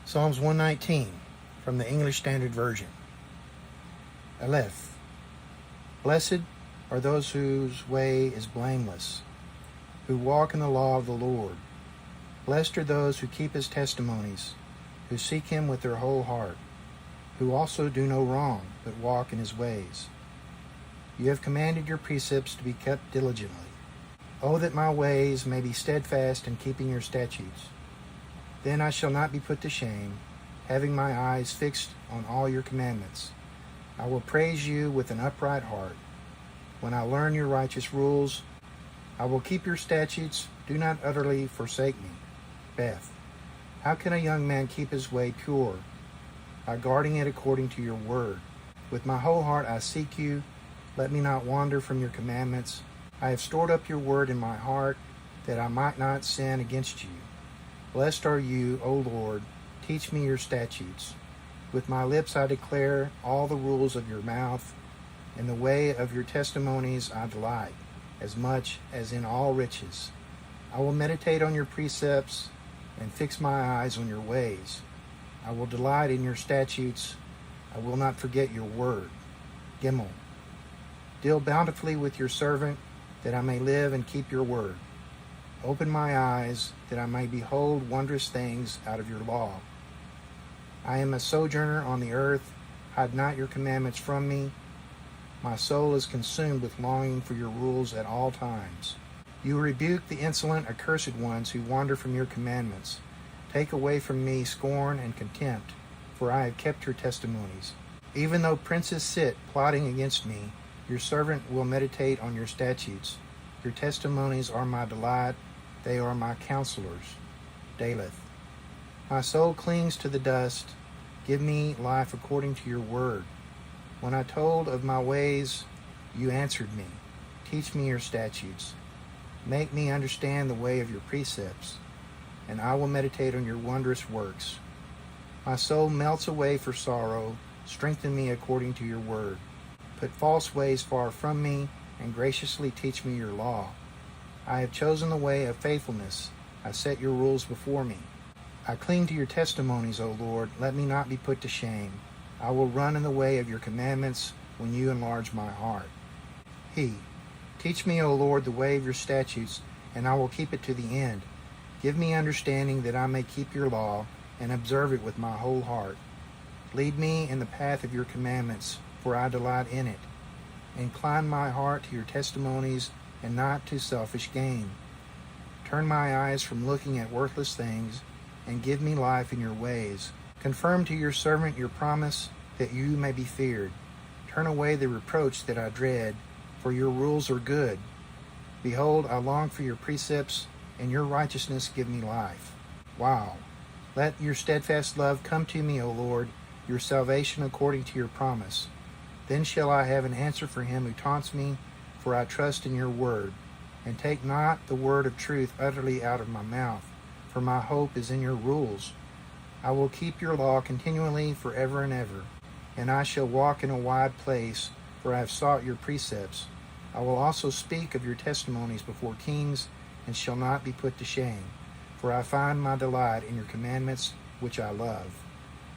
Psalms 119 from the English Standard Version. Aleph. Blessed are those whose way is blameless, who walk in the law of the Lord. Blessed are those who keep his testimonies, who seek him with their whole heart, who also do no wrong, but walk in his ways. You have commanded your precepts to be kept diligently. Oh, that my ways may be steadfast in keeping your statutes. Then I shall not be put to shame, having my eyes fixed on all your commandments. I will praise you with an upright heart. When I learn your righteous rules, I will keep your statutes. Do not utterly forsake me. Beth. How can a young man keep his way pure? By guarding it according to your word. With my whole heart I seek you. Let me not wander from your commandments. I have stored up your word in my heart, that I might not sin against you. Blessed are you, O Lord. Teach me your statutes. With my lips I declare all the rules of your mouth. In the way of your testimonies I delight, as much as in all riches. I will meditate on your precepts and fix my eyes on your ways. I will delight in your statutes. I will not forget your word. Gimel. Deal bountifully with your servant, that I may live and keep your word. Open my eyes, that I may behold wondrous things out of your law. I am a sojourner on the earth. Hide not your commandments from me. My soul is consumed with longing for your rules at all times. You rebuke the insolent, accursed ones who wander from your commandments. Take away from me scorn and contempt, for I have kept your testimonies. Even though princes sit plotting against me, your servant will meditate on your statutes. Your testimonies are my delight. They are my counselors. Daleth. My soul clings to the dust. Give me life according to your word. When I told of my ways, you answered me. Teach me your statutes. Make me understand the way of your precepts, and I will meditate on your wondrous works. My soul melts away for sorrow. Strengthen me according to your word. Put false ways far from me, and graciously teach me your law. I have chosen the way of faithfulness. I set your rules before me. I cling to your testimonies, O Lord. Let me not be put to shame. I will run in the way of your commandments when you enlarge my heart. Teach me, O Lord, the way of your statutes, and I will keep it to the end. Give me understanding that I may keep your law and observe it with my whole heart. Lead me in the path of your commandments, for I delight in it. Incline my heart to your testimonies and not to selfish gain. Turn my eyes from looking at worthless things and give me life in your ways. Confirm to your servant your promise, that you may be feared. Turn away the reproach that I dread, for your rules are good. Behold, I long for your precepts, and your righteousness give me life. Wow. Let your steadfast love come to me, O Lord, your salvation according to your promise. Then shall I have an answer for him who taunts me, for I trust in your word. And take not the word of truth utterly out of my mouth, for my hope is in your rules. I will keep your law continually forever and ever, and I shall walk in a wide place, for I have sought your precepts. I will also speak of your testimonies before kings, and shall not be put to shame, for I find my delight in your commandments, which I love.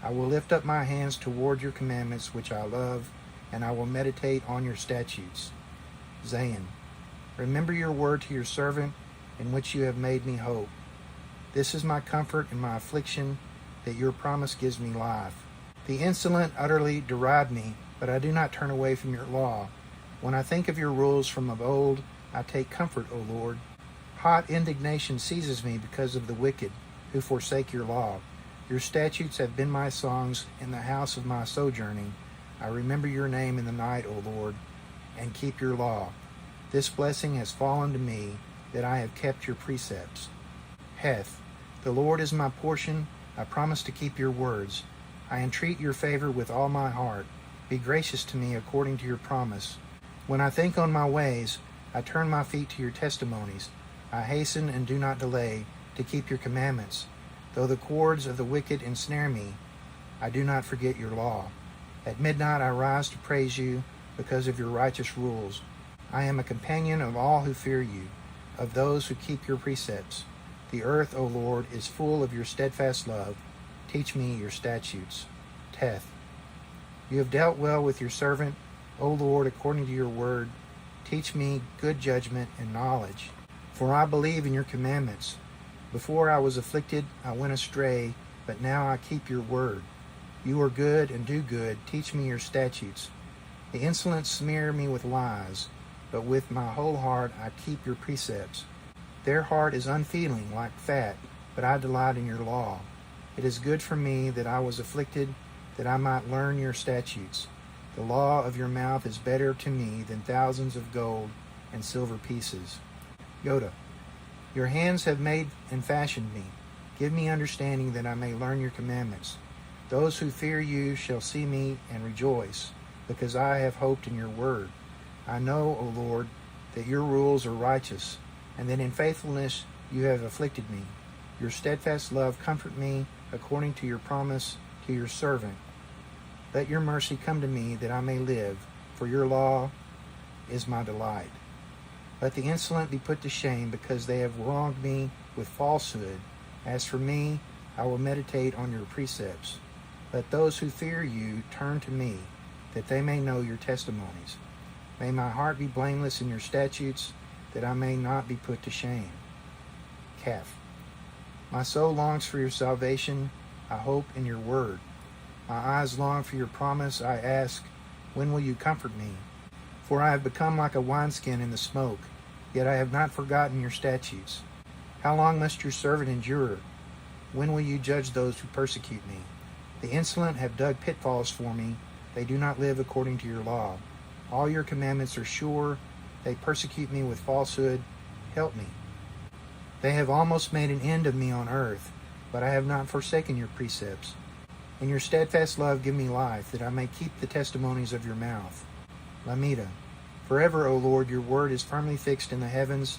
I will lift up my hands toward your commandments, which I love, and I will meditate on your statutes. Zayin. Remember your word to your servant, in which you have made me hope. This is my comfort in my affliction, that your promise gives me life. The insolent utterly deride me, but I do not turn away from your law. When I think of your rules from of old, I take comfort, O Lord. Hot indignation seizes me because of the wicked, who forsake your law. Your statutes have been my songs in the house of my sojourning. I remember your name in the night, O Lord, and keep your law. This blessing has fallen to me, that I have kept your precepts. Heth. The Lord is my portion. I promise to keep your words. I entreat your favor with all my heart. Be gracious to me according to your promise. When I think on my ways, I turn my feet to your testimonies. I hasten and do not delay to keep your commandments. Though the cords of the wicked ensnare me, I do not forget your law. At midnight I rise to praise you because of your righteous rules. I am a companion of all who fear you, of those who keep your precepts. The earth, O Lord, is full of your steadfast love. Teach me your statutes. Teth. You have dealt well with your servant, O Lord, according to your word. Teach me good judgment and knowledge. For I believe in your commandments. Before I was afflicted, I went astray, but now I keep your word. You are good and do good. Teach me your statutes. The insolent smear me with lies, but with my whole heart I keep your precepts. Their heart is unfeeling like fat, but I delight in your law. It is good for me that I was afflicted, that I might learn your statutes. The law of your mouth is better to me than thousands of gold and silver pieces. Yoda. Your hands have made and fashioned me. Give me understanding that I may learn your commandments. Those who fear you shall see me and rejoice, because I have hoped in your word. I know, O Lord, that your rules are righteous, and that in faithfulness you have afflicted me. Your steadfast love comfort me according to your promise to your servant. Let your mercy come to me that I may live, for your law is my delight. Let the insolent be put to shame, because they have wronged me with falsehood. As for me, I will meditate on your precepts. Let those who fear you turn to me, that they may know your testimonies. May my heart be blameless in your statutes, that I may not be put to shame. Kaf. My soul longs for your salvation. I hope in your word. My eyes long for your promise. I ask, when will you comfort me? For I have become like a wineskin in the smoke, yet I have not forgotten your statutes. How long must your servant endure? When will you judge those who persecute me? The insolent have dug pitfalls for me. They do not live according to your law. All your commandments are sure. They persecute me with falsehood. Help me. They have almost made an end of me on earth, but I have not forsaken your precepts. In your steadfast love give me life, that I may keep the testimonies of your mouth. Lamida. Forever, O Lord, your word is firmly fixed in the heavens.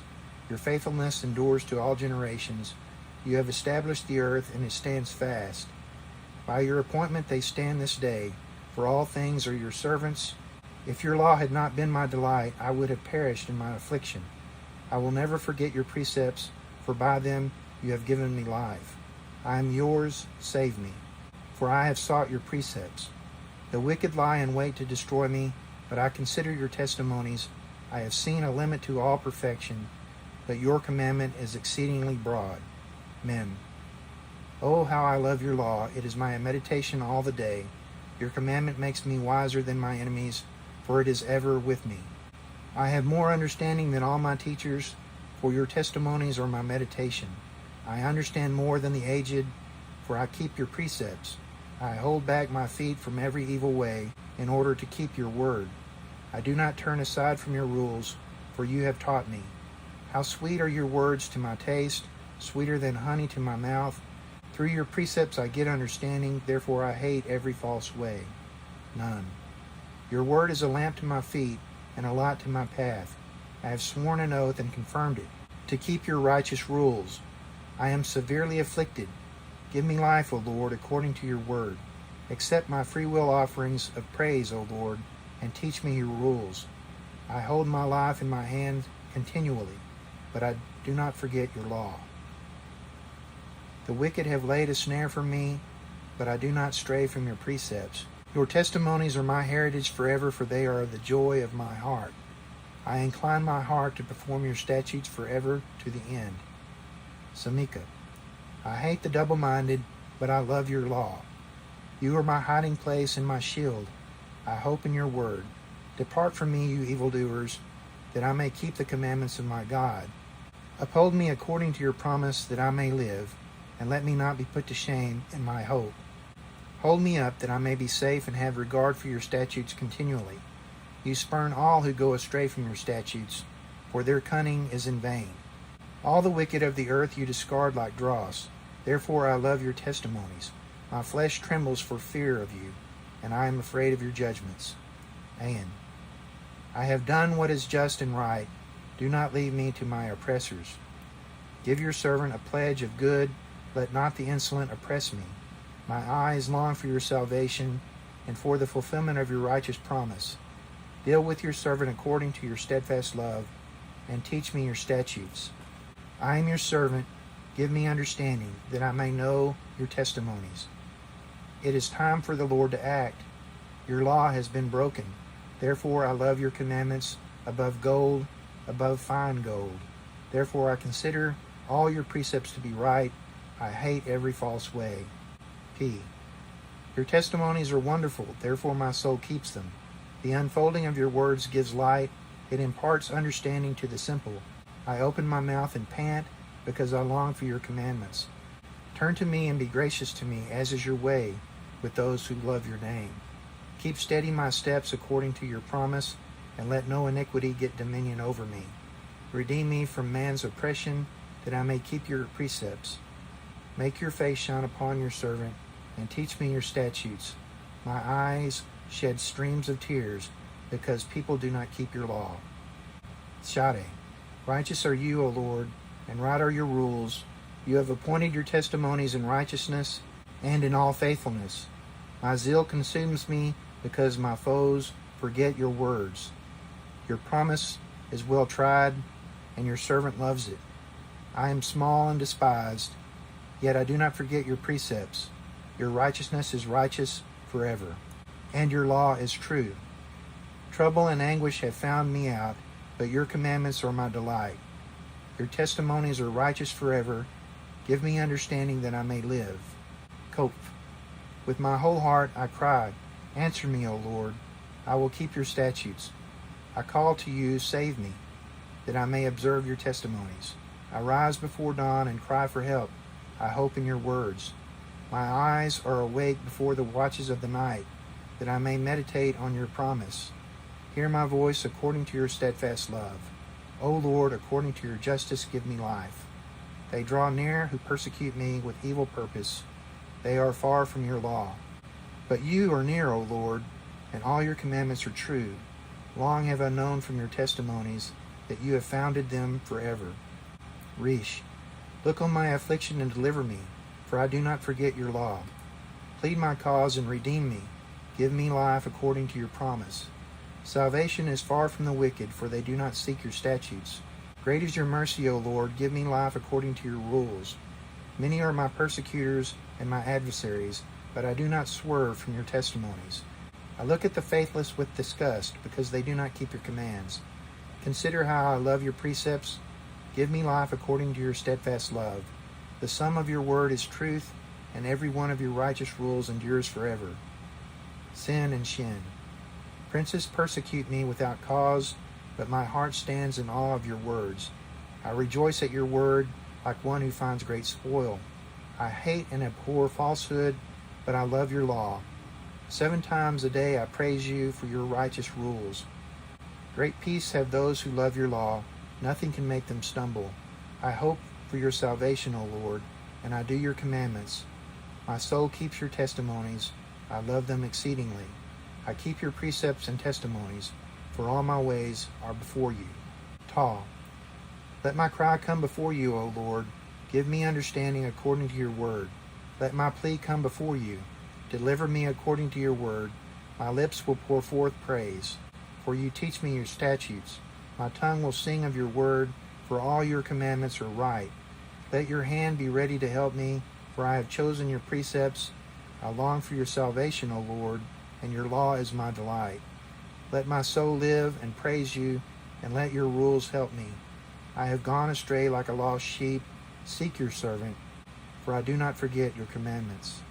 Your faithfulness endures to all generations. You have established the earth, and it stands fast. By your appointment they stand this day, for all things are your servants. If your law had not been my delight, I would have perished in my affliction. I will never forget your precepts, for by them you have given me life. I am yours, save me, for I have sought your precepts. The wicked lie in wait to destroy me, but I consider your testimonies. I have seen a limit to all perfection, but your commandment is exceedingly broad. Mem. Oh, how I love your law. It is my meditation all the day. Your commandment makes me wiser than my enemies, for it is ever with me. I have more understanding than all my teachers, for your testimonies are my meditation. I understand more than the aged, for I keep your precepts. I hold back my feet from every evil way, in order to keep your word. I do not turn aside from your rules, for you have taught me. How sweet are your words to my taste, sweeter than honey to my mouth. Through your precepts I get understanding, therefore I hate every false way. None. Your word is a lamp to my feet, and a light to my path. I have sworn an oath and confirmed it, to keep your righteous rules. I am severely afflicted. Give me life, O Lord, according to your word. Accept my freewill offerings of praise, O Lord, and teach me your rules. I hold my life in my hand continually, but I do not forget your law. The wicked have laid a snare for me, but I do not stray from your precepts. Your testimonies are my heritage forever, for they are the joy of my heart. I incline my heart to perform your statutes forever to the end. Samika. I hate the double-minded, but I love your law. You are my hiding place and my shield. I hope in your word. Depart from me, you evildoers, that I may keep the commandments of my God. Uphold me according to your promise, that I may live, and let me not be put to shame in my hope. Hold me up, that I may be safe and have regard for your statutes continually. You spurn all who go astray from your statutes, for their cunning is in vain. All the wicked of the earth you discard like dross. Therefore I love your testimonies. My flesh trembles for fear of you, and I am afraid of your judgments. Ayan. I have done what is just and right. Do not leave me to my oppressors. Give your servant a pledge of good. Let not the insolent oppress me. My eyes long for your salvation, and for the fulfillment of your righteous promise. Deal with your servant according to your steadfast love, and teach me your statutes. I am your servant. Give me understanding, that I may know your testimonies. It is time for the Lord to act. Your law has been broken. Therefore I love your commandments above gold, above fine gold. Therefore I consider all your precepts to be right. I hate every false way. P. Your testimonies are wonderful, therefore my soul keeps them. The unfolding of your words gives light. It imparts understanding to the simple. I open my mouth and pant because I long for your commandments. Turn to me and be gracious to me, as is your way with those who love your name. Keep steady my steps according to your promise, and let no iniquity get dominion over me. Redeem me from man's oppression, that I may keep your precepts. Make your face shine upon your servant, and teach me your statutes. My eyes shed streams of tears, because people do not keep your law. Shade. Righteous are you, O Lord, and right are your rules. You have appointed your testimonies in righteousness and in all faithfulness. My zeal consumes me, because my foes forget your words. Your promise is well tried, and your servant loves it. I am small and despised, yet I do not forget your precepts. Your righteousness is righteous forever, and your law is true. Trouble and anguish have found me out, but your commandments are my delight. Your testimonies are righteous forever. Give me understanding that I may live. Koph. With my whole heart I cried, answer me, O Lord. I will keep your statutes. I call to you, save me, that I may observe your testimonies. I rise before dawn and cry for help. I hope in your words. My eyes are awake before the watches of the night, that I may meditate on your promise. Hear my voice according to your steadfast love. O Lord, according to your justice, give me life. They draw near who persecute me with evil purpose. They are far from your law. But you are near, O Lord, and all your commandments are true. Long have I known from your testimonies that you have founded them forever. Resh. Look on my affliction and deliver me, for I do not forget your law. Plead my cause and redeem me. Give me life according to your promise. Salvation is far from the wicked, for they do not seek your statutes. Great is your mercy, O Lord. Give me life according to your rules. Many are my persecutors and my adversaries, but I do not swerve from your testimonies. I look at the faithless with disgust, because they do not keep your commands. Consider how I love your precepts. Give me life according to your steadfast love. The sum of your word is truth, and every one of your righteous rules endures forever. Sin and Shin. Princes persecute me without cause, but my heart stands in awe of your words. I rejoice at your word like one who finds great spoil. I hate and abhor falsehood, but I love your law. 7 times a day I praise you for your righteous rules. Great peace have those who love your law. Nothing can make them stumble. I hope for your salvation, O Lord, and I do your commandments. My soul keeps your testimonies. I love them exceedingly. I keep your precepts and testimonies, for all my ways are before you. Taw. Let my cry come before you, O Lord. Give me understanding according to your word. Let my plea come before you. Deliver me according to your word. My lips will pour forth praise. For you teach me your statutes. My tongue will sing of your word, for all your commandments are right. Let your hand be ready to help me, for I have chosen your precepts. I long for your salvation, O Lord, and your law is my delight. Let my soul live and praise you, and let your rules help me. I have gone astray like a lost sheep. Seek your servant, for I do not forget your commandments.